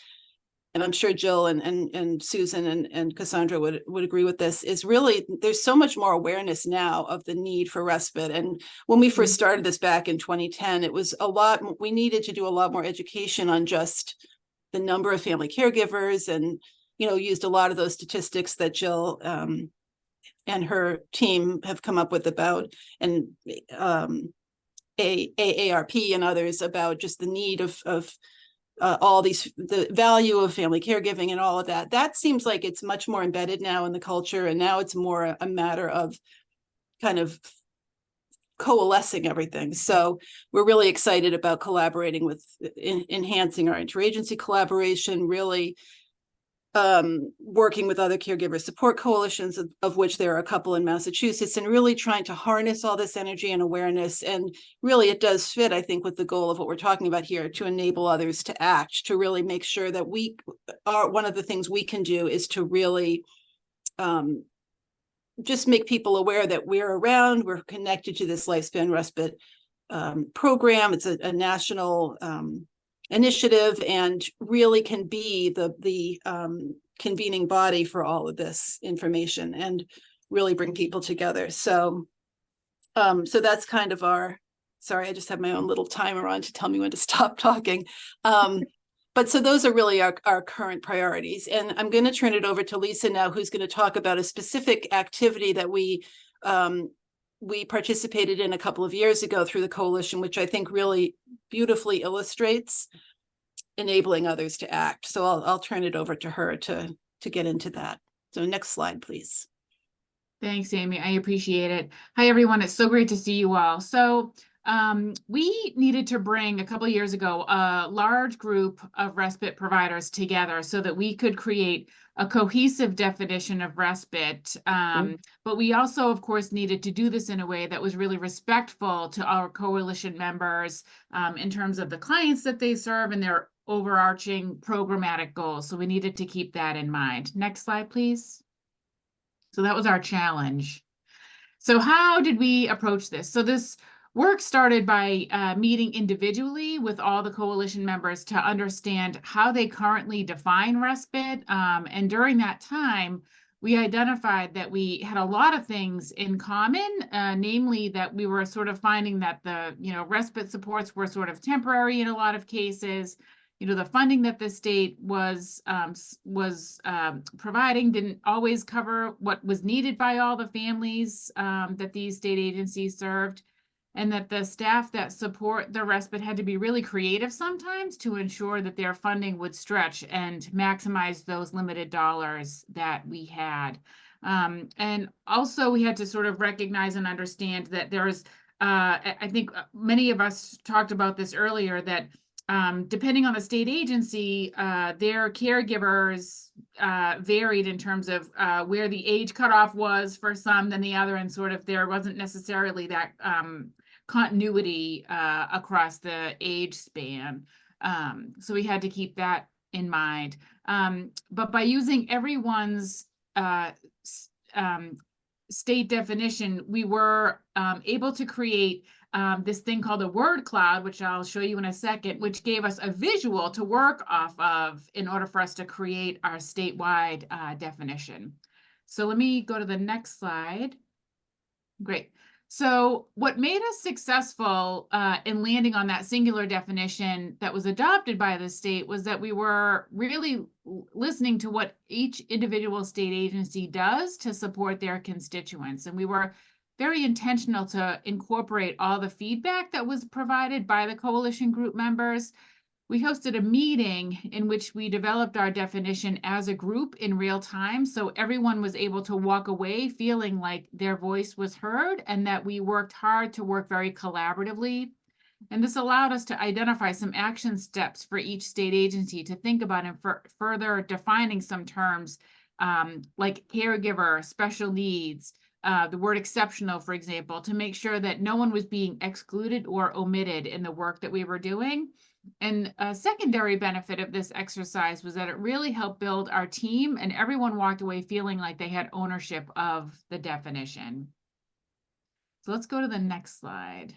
and I'm sure Jill and Susan and Cassandra would agree with this, is really there's so much more awareness now of the need for respite. And when we first started this back in 2010, it was we needed to do a lot more education on just the number of family caregivers and, used a lot of those statistics that Jill her team have come up with about, and AARP and others, about just the need of all these, the value of family caregiving and all of that. That seems like it's much more embedded now in the culture, and now it's more a matter of kind of coalescing everything. So we're really excited about collaborating with, enhancing our interagency collaboration, really working with other caregiver support coalitions, of which there are a couple in Massachusetts, and really trying to harness all this energy and awareness. And really it does fit, I think, with the goal of what we're talking about here, to enable others to act, to really make sure that we are, one of the things we can do is to really just make people aware that we're around, we're connected to this lifespan respite program. It's a national initiative, and really can be the convening body for all of this information and really bring people together. So so that's kind of our, sorry, I just have my own little timer on to tell me when to stop talking. But so those are really our current priorities. And I'm going to turn it over to Lisa now, who's going to talk about a specific activity that we participated in a couple of years ago through the coalition, which I think really beautifully illustrates enabling others to act. So I'll turn it over to her to get into that. So next slide, please. Thanks, Amy. I appreciate it. Hi, everyone. It's so great to see you all. So we needed to bring, a couple of years ago, a large group of respite providers together so that we could create a cohesive definition of respite. But we also, of course, needed to do this in a way that was really respectful to our coalition members in terms of the clients that they serve and their overarching programmatic goals. So we needed to keep that in mind. Next slide, please. So that was our challenge. So how did we approach this? So this work started by meeting individually with all the coalition members to understand how they currently define respite. And during that time, we identified that we had a lot of things in common, namely that we were sort of finding that the respite supports were sort of temporary in a lot of cases. The funding that the state was providing didn't always cover what was needed by all the families that these state agencies served, and that the staff that support the respite had to be really creative sometimes to ensure that their funding would stretch and maximize those limited dollars that we had. And also we had to sort of recognize and understand that there's, I think many of us talked about this earlier, that depending on the state agency, their caregivers varied in terms of where the age cutoff was for some than the other, and sort of there wasn't necessarily that continuity across the age span. So we had to keep that in mind. But by using everyone's state definition, we were able to create this thing called a word cloud, which I'll show you in a second, which gave us a visual to work off of in order for us to create our statewide definition. So let me go to the next slide. Great. So what made us successful in landing on that singular definition that was adopted by the state was that we were really listening to what each individual state agency does to support their constituents. And we were very intentional to incorporate all the feedback that was provided by the coalition group members. We hosted a meeting in which we developed our definition as a group in real time, so everyone was able to walk away feeling like their voice was heard and that we worked hard to work very collaboratively. And this allowed us to identify some action steps for each state agency to think about, and for further defining some terms like caregiver, special needs, the word exceptional, for example, to make sure that no one was being excluded or omitted in the work that we were doing. And a secondary benefit of this exercise was that it really helped build our team, and everyone walked away feeling like they had ownership of the definition. So let's go to the next slide.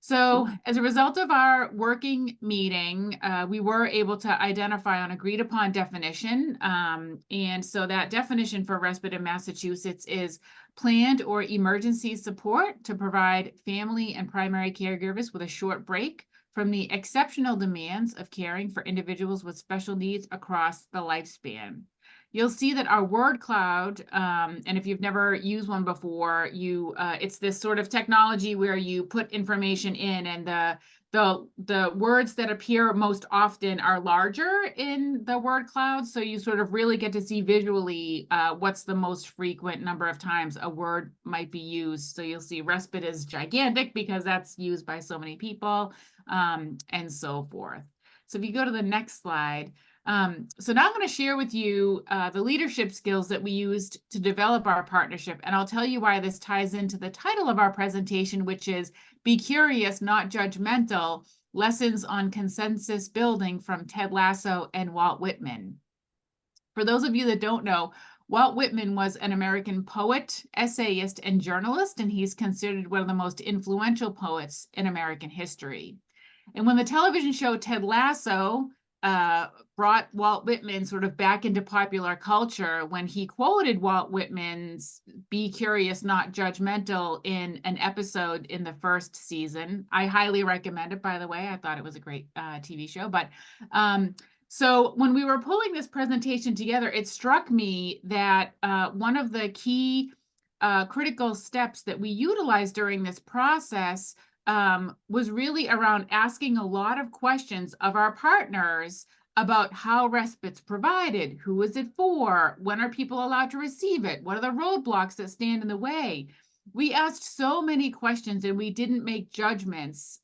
So as a result of our working meeting, we were able to identify an agreed upon definition. And so that definition for respite in Massachusetts is planned or emergency support to provide family and primary caregivers with a short break from the exceptional demands of caring for individuals with special needs across the lifespan. you'll see that our word cloud, and if you've never used one before, it's this sort of technology where you put information in, and the words that appear most often are larger in the word cloud. So you sort of really get to see visually what's the most frequent number of times a word might be used. So you'll see respite is gigantic because that's used by so many people, and so forth. So if you go to the next slide. So now I'm going to share with you the leadership skills that we used to develop our partnership. And I'll tell you why this ties into the title of our presentation, which is Be Curious, Not Judgmental, Lessons on Consensus Building from Ted Lasso and Walt Whitman. For those of you that don't know, Walt Whitman was an American poet, essayist, and journalist, and he's considered one of the most influential poets in American history. And when the television show Ted Lasso brought Walt Whitman sort of back into popular culture, when he quoted Walt Whitman's "Be curious, not judgmental" in an episode in the first season. I highly recommend it, by the way. I thought it was a great TV show. But so when we were pulling this presentation together, it struck me that one of the key critical steps that we utilized during this process was really around asking a lot of questions of our partners about how respite's provided, who is it for, when are people allowed to receive it, what are the roadblocks that stand in the way. We asked so many questions and we didn't make judgments.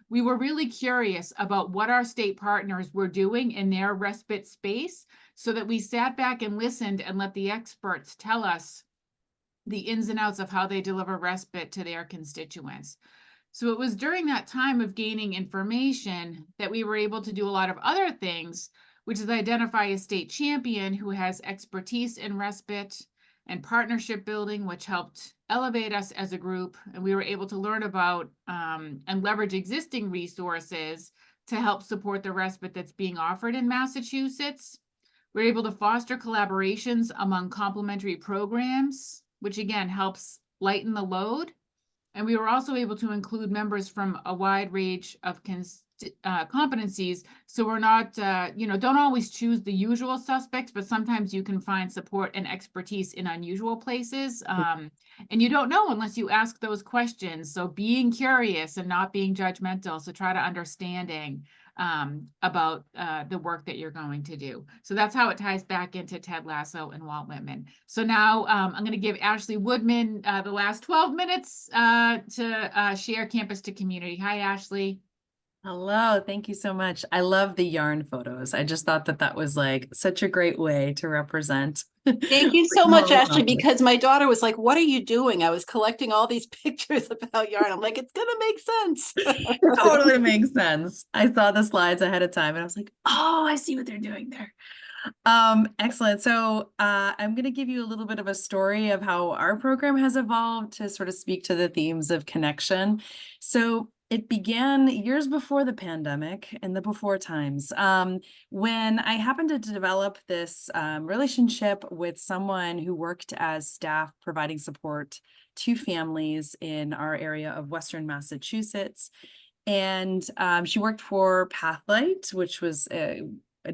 We were really curious about what our state partners were doing in their respite space, so that we sat back and listened and let the experts tell us the ins and outs of how they deliver respite to their constituents. So it was during that time of gaining information that we were able to do a lot of other things, which is identify a state champion who has expertise in respite and partnership building, which helped elevate us as a group. And we were able to learn about and leverage existing resources to help support the respite that's being offered in Massachusetts. We're able to foster collaborations among complementary programs, which again helps lighten the load. And we were also able to include members from a wide range of competencies. So we're not, don't always choose the usual suspects, but sometimes you can find support and expertise in unusual places. And you don't know unless you ask those questions. So being curious and not being judgmental. So try to understanding about the work that you're going to do. So that's how it ties back into Ted Lasso and Walt Whitman. So now I'm going to give Ashley Woodman the last 12 minutes to share Campus to Community. Hi, Ashley. Hello, thank you so much. I love the yarn photos. I just thought that was like such a great way to represent. Thank you so much, Normal Ashley, office. because my daughter was like, what are you doing? I was collecting all these pictures about yarn. I'm like, it's going to make sense. It totally makes sense. I saw the slides ahead of time and I was like, oh, I see what they're doing there. Excellent. So I'm going to give you a little bit of a story of how our program has evolved to sort of speak to the themes of connection. So it began years before the pandemic, in the before times, when I happened to develop this relationship with someone who worked as staff providing support to families in our area of Western Massachusetts. And she worked for Pathlight, which was a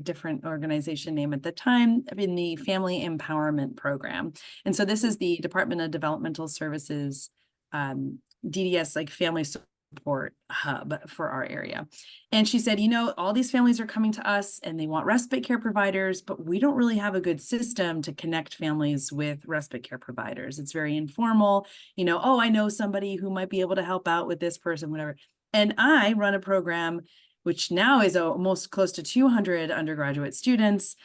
different organization name at the time, in the Family Empowerment Program. And so this is the Department of Developmental Services, DDS, like family support hub for our area. And she said, all these families are coming to us and they want respite care providers, but we don't really have a good system to connect families with respite care providers. It's very informal, oh, I know somebody who might be able to help out with this person, whatever. And I run a program which now is almost close to 200 undergraduate students,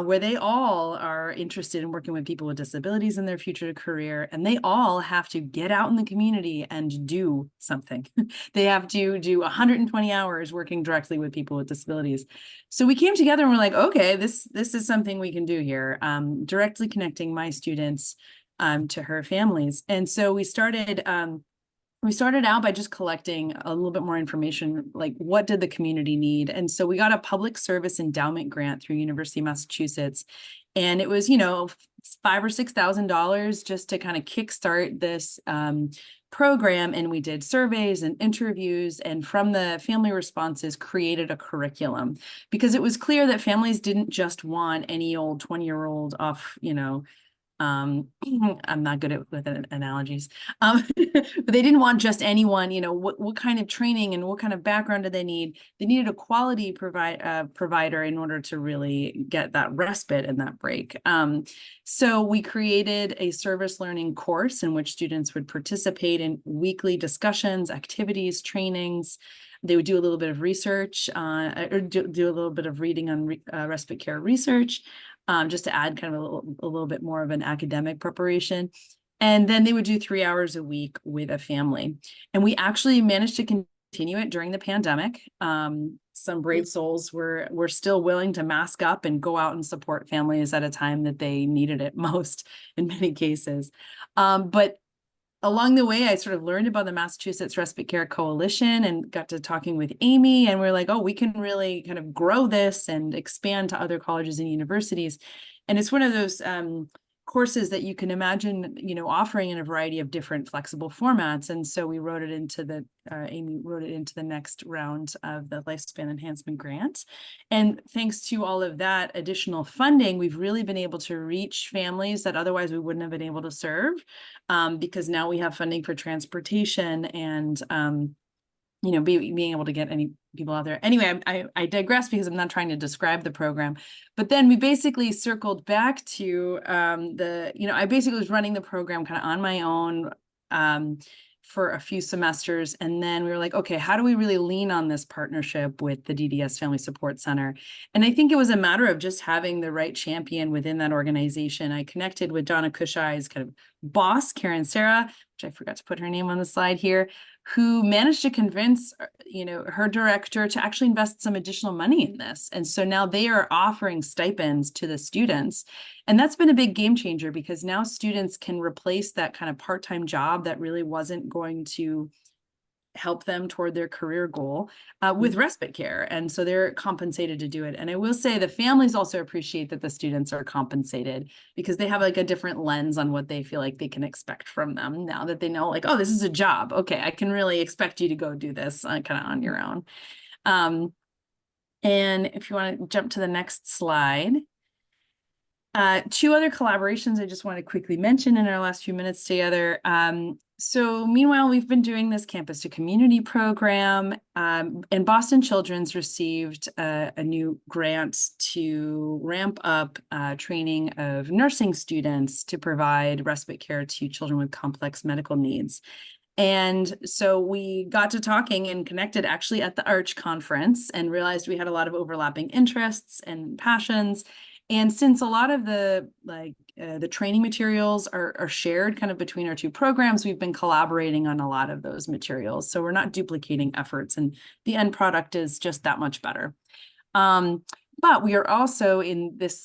where they all are interested in working with people with disabilities in their future career, and they all have to get out in the community and do something. They have to do 120 hours working directly with people with disabilities. So we came together and we're like, okay, this is something we can do here, directly connecting my students to her families. And so we started out by just collecting a little bit more information, like what did the community need? And so we got a public service endowment grant through University of Massachusetts. And it was, $5,000 or $6,000 just to kind of kickstart this program, and we did surveys and interviews, and from the family responses created a curriculum, because it was clear that families didn't just want any old 20-year-old off, I'm not good with analogies. But they didn't want just anyone, what kind of training and what kind of background did they need? They needed a quality provider in order to really get that respite and that break. So we created a service learning course in which students would participate in weekly discussions, activities, trainings. They would do a little bit of research, or do a little bit of reading on respite care research. Just to add kind of a little bit more of an academic preparation. And then they would do 3 hours a week with a family. And we actually managed to continue it during the pandemic. Some brave souls were still willing to mask up and go out and support families at a time that they needed it most in many cases. But along the way, I sort of learned about the Massachusetts Respite Care Coalition and got to talking with Amy, and we're like, oh, we can really kind of grow this and expand to other colleges and universities. And it's one of those courses that you can imagine, offering in a variety of different flexible formats. And so we wrote it into Amy wrote it into the next round of the Lifespan Enhancement Grant. And thanks to all of that additional funding, we've really been able to reach families that otherwise we wouldn't have been able to serve, because now we have funding for transportation and being able to get any people out there. Anyway, I digress because I'm not trying to describe the program, but then we basically circled back to I basically was running the program kind of on my own for a few semesters. And then we were like, okay, how do we really lean on this partnership with the DDS Family Support Center? And I think it was a matter of just having the right champion within that organization. I connected with Donna Cushai's kind of boss, Karen Sarah, which I forgot to put her name on the slide here, who managed to convince, her director to actually invest some additional money in this. And so now they are offering stipends to the students. And that's been a big game changer, because now students can replace that kind of part-time job that really wasn't going to help them toward their career goal with respite care. And so they're compensated to do it. And I will say the families also appreciate that the students are compensated, because they have like a different lens on what they feel like they can expect from them now that they know, like, oh, this is a job. Okay, I can really expect you to go do this kind of on your own. And if you want to jump to the next slide. Two other collaborations I just want to quickly mention in our last few minutes together. So meanwhile, we've been doing this campus to community program, and Boston Children's received a new grant to ramp up training of nursing students to provide respite care to children with complex medical needs. And so we got to talking and connected actually at the Arch conference and realized we had a lot of overlapping interests and passions. And since a lot of the training materials are shared kind of between our two programs, we've been collaborating on a lot of those materials. So we're not duplicating efforts, and the end product is just that much better. But we are also in this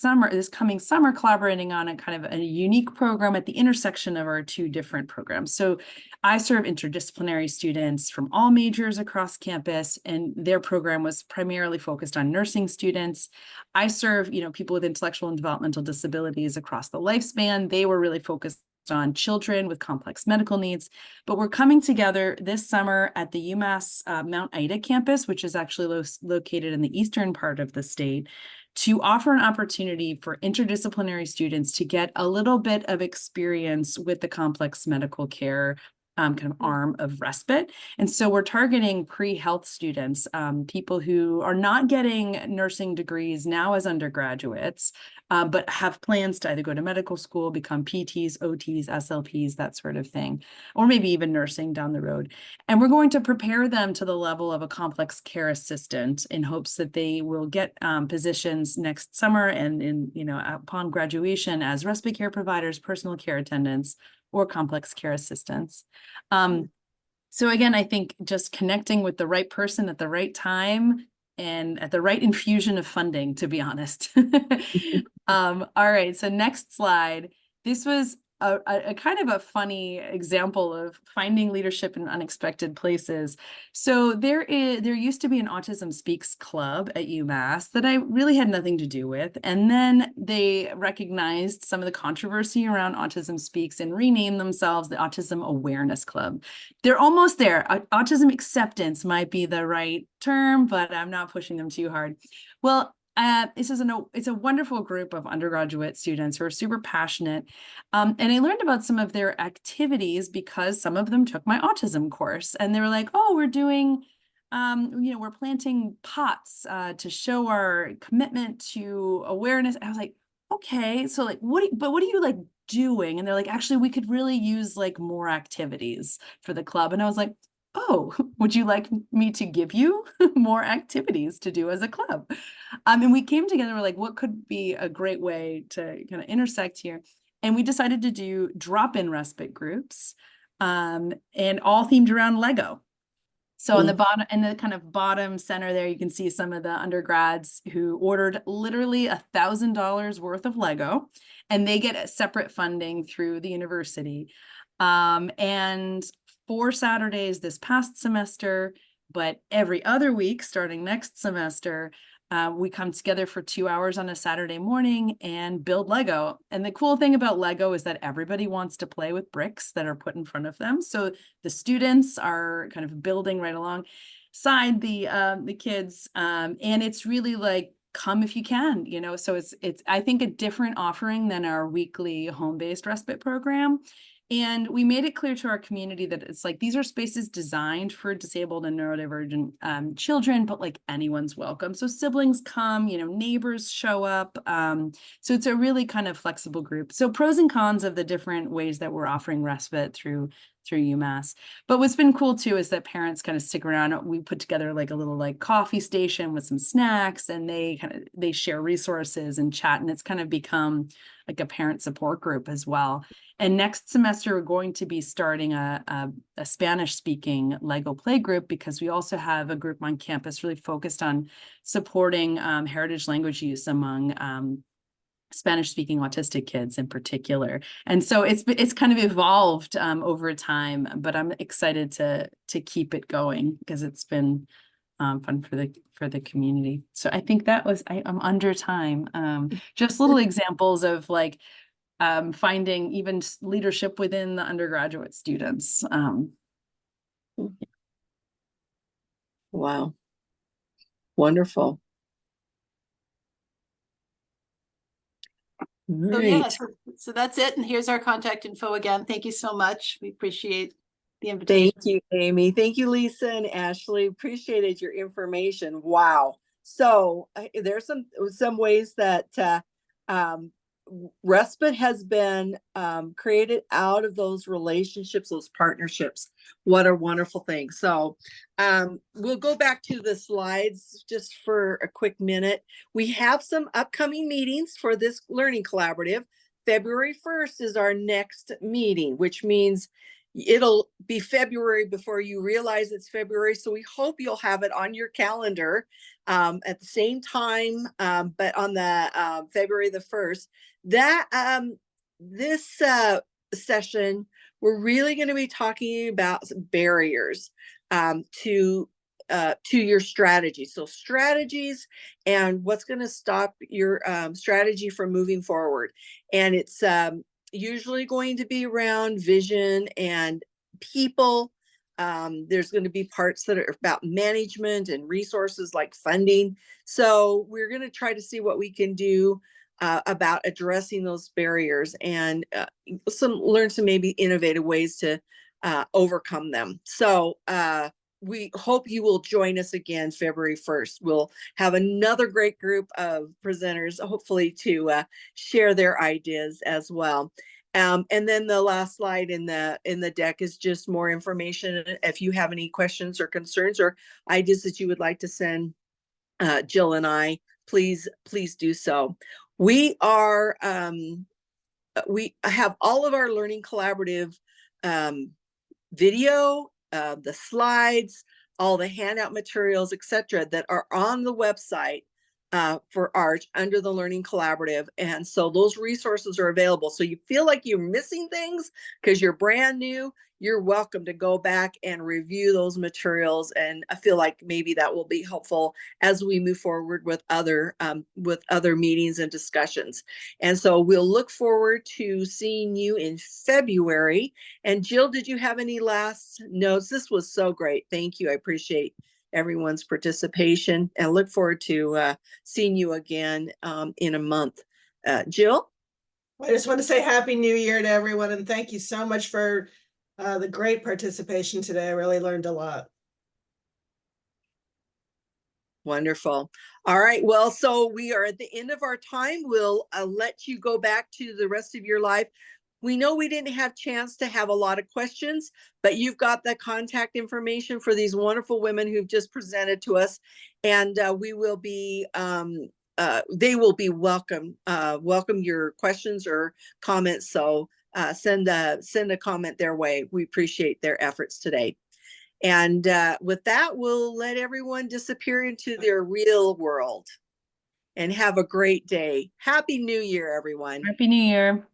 coming summer, collaborating on a kind of a unique program at the intersection of our two different programs. So I serve interdisciplinary students from all majors across campus, and their program was primarily focused on nursing students. I serve, people with intellectual and developmental disabilities across the lifespan. They were really focused on children with complex medical needs. But we're coming together this summer at the UMass Mount Ida campus, which is actually located in the eastern part of the state, to offer an opportunity for interdisciplinary students to get a little bit of experience with the complex medical care kind of arm of respite. And so we're targeting pre-health students, people who are not getting nursing degrees now as undergraduates, but have plans to either go to medical school, become PTs, OTs, SLPs, that sort of thing, or maybe even nursing down the road. And we're going to prepare them to the level of a complex care assistant in hopes that they will get positions next summer and upon graduation as respite care providers, personal care attendants, or complex care assistants. So again, I think just connecting with the right person at the right time and at the right infusion of funding, to be honest. All right, so next slide. This was a kind of a funny example of finding leadership in unexpected places. So there used to be an Autism Speaks club at UMass that I really had nothing to do with. And then they recognized some of the controversy around Autism Speaks and renamed themselves the Autism Awareness Club. They're almost there. Autism acceptance might be the right term, but I'm not pushing them too hard. Well, it's a wonderful group of undergraduate students who are super passionate. And I learned about some of their activities because some of them took my autism course, and they were like, oh, we're doing, we're planting pots to show our commitment to awareness. I was like, okay, so like, what are you like doing? And they're like, actually, we could really use like more activities for the club. And I was like, oh, would you like me to give you more activities to do as a club? And we came together, we're like, what could be a great way to kind of intersect here? And we decided to do drop-in respite groups, and all themed around Lego. So on the bottom, in the kind of bottom center there, you can see some of the undergrads who ordered literally $1,000 worth of Lego, and they get separate funding through the university. And 4 Saturdays this past semester, but every other week starting next semester, we come together for 2 hours on a Saturday morning and build Lego. And the cool thing about Lego is that everybody wants to play with bricks that are put in front of them. So the students are kind of building right alongside the kids. And it's really like, come if you can, so it's I think a different offering than our weekly home-based respite program. And we made it clear to our community that it's like, these are spaces designed for disabled and neurodivergent children, but like anyone's welcome. So siblings come, neighbors show up. So it's a really kind of flexible group. So pros and cons of the different ways that we're offering respite through UMass. But what's been cool too is that parents kind of stick around. We put together like a little like coffee station with some snacks, and they share resources and chat, and it's kind of become like a parent support group as well. And next semester, we're going to be starting a Spanish-speaking Lego play group, because we also have a group on campus really focused on supporting heritage language use among Spanish-speaking autistic kids in particular. And so it's kind of evolved over time, but I'm excited to keep it going because it's been fun for the community. So I think that was, I'm under time. Just little examples of like finding even leadership within the undergraduate students. Wow. Wonderful. So yeah, Right. so that's it. And here's our contact info again. Thank you so much. We appreciate the invitation. Thank you, Amy. Thank you, Lisa and Ashley. Appreciated your information. Wow. So there's some ways that respite has been created out of those relationships, those partnerships. What a wonderful thing. So we'll go back to the slides just for a quick minute. We have some upcoming meetings for this learning collaborative. February 1st is our next meeting, which means it'll be February before you realize it's February. So we hope you'll have it on your calendar at the same time, but on the February the 1st. This session, we're really going to be talking about barriers to your strategy. So strategies and what's going to stop your strategy from moving forward. And it's usually going to be around vision and people. There's going to be parts that are about management and resources like funding. So we're going to try to see what we can do about addressing those barriers and learn some maybe innovative ways to overcome them. So we hope you will join us again February 1st. We'll have another great group of presenters, hopefully to share their ideas as well. And then the last slide in the deck is just more information. If you have any questions or concerns or ideas that you would like to send Jill and I, please do so. We have all of our Learning Collaborative video, the slides, all the handout materials, etc., that are on the website for Arch under the Learning Collaborative. And so those resources are available. So you feel like you're missing things because you're brand new, you're welcome to go back and review those materials. And I feel like maybe that will be helpful as we move forward with other meetings and discussions. And so we'll look forward to seeing you in February. And Jill, did you have any last notes? This was so great. Thank you. I appreciate everyone's participation and look forward to seeing you again in a month. Jill? I just want to say Happy New Year to everyone and thank you so much for the great participation today. I really learned a lot. Wonderful. All right. Well, so we are at the end of our time. We'll let you go back to the rest of your life. We know we didn't have chance to have a lot of questions, but you've got the contact information for these wonderful women who've just presented to us. And we will be, they will be welcome your questions or comments. So send a comment their way. We appreciate their efforts today. And with that, we'll let everyone disappear into their real world and have a great day. Happy New Year, everyone. Happy New Year.